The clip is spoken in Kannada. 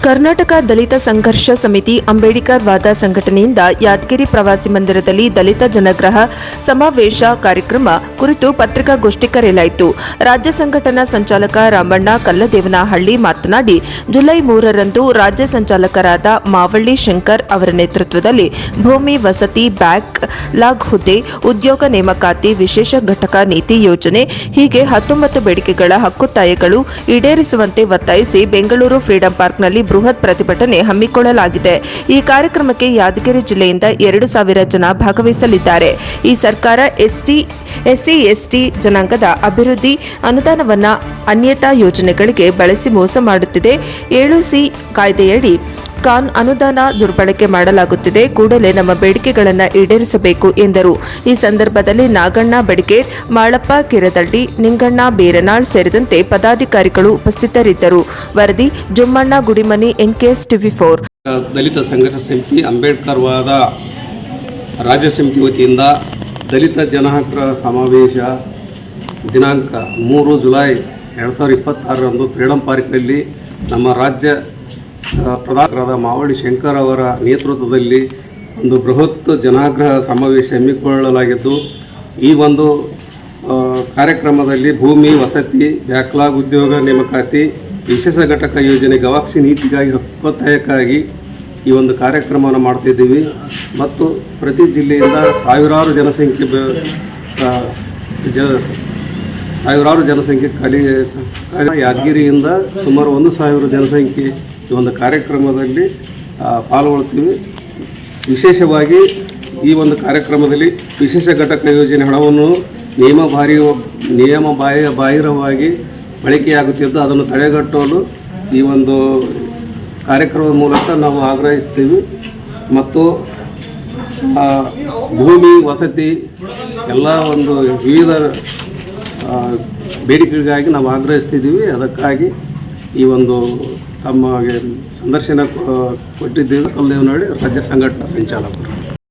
ಕರ್ನಾಟಕ ದಲಿತ ಸಂಘರ್ಷ ಸಮಿತಿ ಅಂಬೇಡ್ಕರ್ ವಾದ ಸಂಘಟನೆಯಿಂದ ಯಾದಗಿರಿ ಪ್ರವಾಸಿ ಮಂದಿರದಲ್ಲಿ ದಲಿತ ಜನಗ್ರಹ ಸಮಾವೇಶ ಕಾರ್ಯಕ್ರಮ ಕುರಿತು ಪತ್ರಿಕಾಗೋಷ್ಠಿ ಕರೆಯಲಾಯಿತು. ರಾಜ್ಯ ಸಂಘಟನಾ ಸಂಚಾಲಕ ರಾಮಣ್ಣ ಕಲ್ಲದೇವನಹಳ್ಳಿ ಮಾತನಾಡಿ, ಜುಲೈ 3ರಂದು ರಾಜ್ಯ ಸಂಚಾಲಕರಾದ ಮಾವಳ್ಳಿ ಶಂಕರ್ ಅವರ ನೇತೃತ್ವದಲ್ಲಿ ಭೂಮಿ, ವಸತಿ, ಬ್ಯಾಕ್ಲಾಗ್ ಹುದ್ದೆ, ಉದ್ಯೋಗ ನೇಮಕಾತಿ, ವಿಶೇಷ ಘಟಕ ನೀತಿ ಯೋಜನೆ ಹೀಗೆ 19 ಬೇಡಿಕೆಗಳ ಹಕ್ಕುತ್ತಾಯಗಳು ಈಡೇರಿಸುವಂತೆ ಒತ್ತಾಯಿಸಿ ಬೆಂಗಳೂರು ಫ್ರೀಡಂ ಪಾರ್ಕ್ನಲ್ಲಿ ಬೃಹತ್ ಪ್ರತಿಭಟನೆ ಹಮ್ಮಿಕೊಳ್ಳಲಾಗಿದೆ. ಈ ಕಾರ್ಯಕ್ರಮಕ್ಕೆ ಯಾದಗಿರಿ ಜಿಲ್ಲೆಯಿಂದ 2,000 ಜನ ಭಾಗವಹಿಸಲಿದ್ದಾರೆ. ಈ ಸರ್ಕಾರ ಎಸ್ಸಿ ಜನಾಂಗದ ಅಭಿವೃದ್ಧಿ ಅನುದಾನವನ್ನು ಅನ್ಯತಾ ಯೋಜನೆಗಳಿಗೆ ಬಳಸಿ ಮೋಸ ಮಾಡುತ್ತಿದೆ. 7C ಕಾಯ್ದೆಯಡಿ ಅನುದಾನ ದುರ್ಬಳಕೆ ಮಾಡಲಾಗುತ್ತಿದೆ. ಕೂಡಲೇ ನಮ್ಮ ಬೇಡಿಕೆಗಳನ್ನು ಈಡೇರಿಸಬೇಕು ಎಂದರು. ಈ ಸಂದರ್ಭದಲ್ಲಿ ನಾಗಣ್ಣ ಬಡಿಗೇರ್, ಮಾಳಪ್ಪ ಕಿರದಳ್ಳಿ, ನಿಂಗಣ್ಣ ಬೇರನಾಳ್ ಸೇರಿದಂತೆ ಪದಾಧಿಕಾರಿಗಳು ಉಪಸ್ಥಿತರಿದ್ದರು. ವರದಿ ಜುಮ್ಮಣ್ಣ ಗುಡಿಮನಿ, NKS TV4. ದಲಿತ ಸಂಘರ್ಷ ಸಮಿತಿ ಅಂಬೇಡ್ಕರ್ ವಾದ ರಾಜ್ಯ ಸಮಿತಿ ವತಿಯಿಂದ ದಲಿತ ಜನಹಕ್ಕರ ಸಮಾವೇಶ ದಿನಾಂಕ 3 ಜುಲೈ 2026ರಂದು ಫ್ರೀಡಂ ಪಾರ್ಕ್ನಲ್ಲಿ ನಮ್ಮ ರಾಜ್ಯ ಪ್ರಧಾನರಾದ ಮಾವಳ್ಳಿ ಶಂಕರ್ ಅವರ ನೇತೃತ್ವದಲ್ಲಿ ಒಂದು ಬೃಹತ್ ಜನಾಗ್ರಹ ಸಮಾವೇಶ ಹಮ್ಮಿಕೊಳ್ಳಲಾಗಿದ್ದು, ಈ ಒಂದು ಕಾರ್ಯಕ್ರಮದಲ್ಲಿ ಭೂಮಿ, ವಸತಿ, ಬ್ಯಾಕ್ಲಾಗ್ ಉದ್ಯೋಗ ನೇಮಕಾತಿ, ವಿಶೇಷ ಘಟಕ ಯೋಜನೆ, ಗವಾಕ್ಷಿ ನೀತಿಗಾಗಿ ಹಕ್ಕೊತ್ತಾಯಕ್ಕಾಗಿ ಈ ಒಂದು ಕಾರ್ಯಕ್ರಮವನ್ನು ಮಾಡ್ತಿದ್ದೀವಿ. ಮತ್ತು ಪ್ರತಿ ಜಿಲ್ಲೆಯಿಂದ ಸಾವಿರಾರು ಜನಸಂಖ್ಯೆ ಯಾದಗಿರಿಯಿಂದ ಸುಮಾರು 1,000 ಜನಸಂಖ್ಯೆ ಈ ಒಂದು ಕಾರ್ಯಕ್ರಮದಲ್ಲಿ ಪಾಲ್ಗೊಳ್ತೀವಿ. ವಿಶೇಷವಾಗಿ ಈ ಒಂದು ಕಾರ್ಯಕ್ರಮದಲ್ಲಿ ವಿಶೇಷ ಘಟಕ ಯೋಜನೆ ಹಣವನ್ನು ಬಾಹಿರವಾಗಿ ಬಳಕೆಯಾಗುತ್ತಿದ್ದು, ಅದನ್ನು ತಡೆಗಟ್ಟಲು ಈ ಒಂದು ಕಾರ್ಯಕ್ರಮದ ಮೂಲಕ ನಾವು ಆಗ್ರಹಿಸ್ತೀವಿ. ಮತ್ತು ಭೂಮಿ, ವಸತಿ ಎಲ್ಲ ಒಂದು ವಿವಿಧ ಬೇಡಿಕೆಗಳಿಗಾಗಿ ನಾವು ಆಗ್ರಹಿಸ್ತಿದ್ದೀವಿ. ಅದಕ್ಕಾಗಿ ಈ ಒಂದು ತಮಗೆ ಸಂದರ್ಶನ ಕೊಟ್ಟಿದ್ದೇವೆ. ಕಲ್ಲದೇವನಹಳ್ಳಿ ರಾಜ್ಯ ಸಂಘಟನಾ ಸಂಚಾಲಕರು.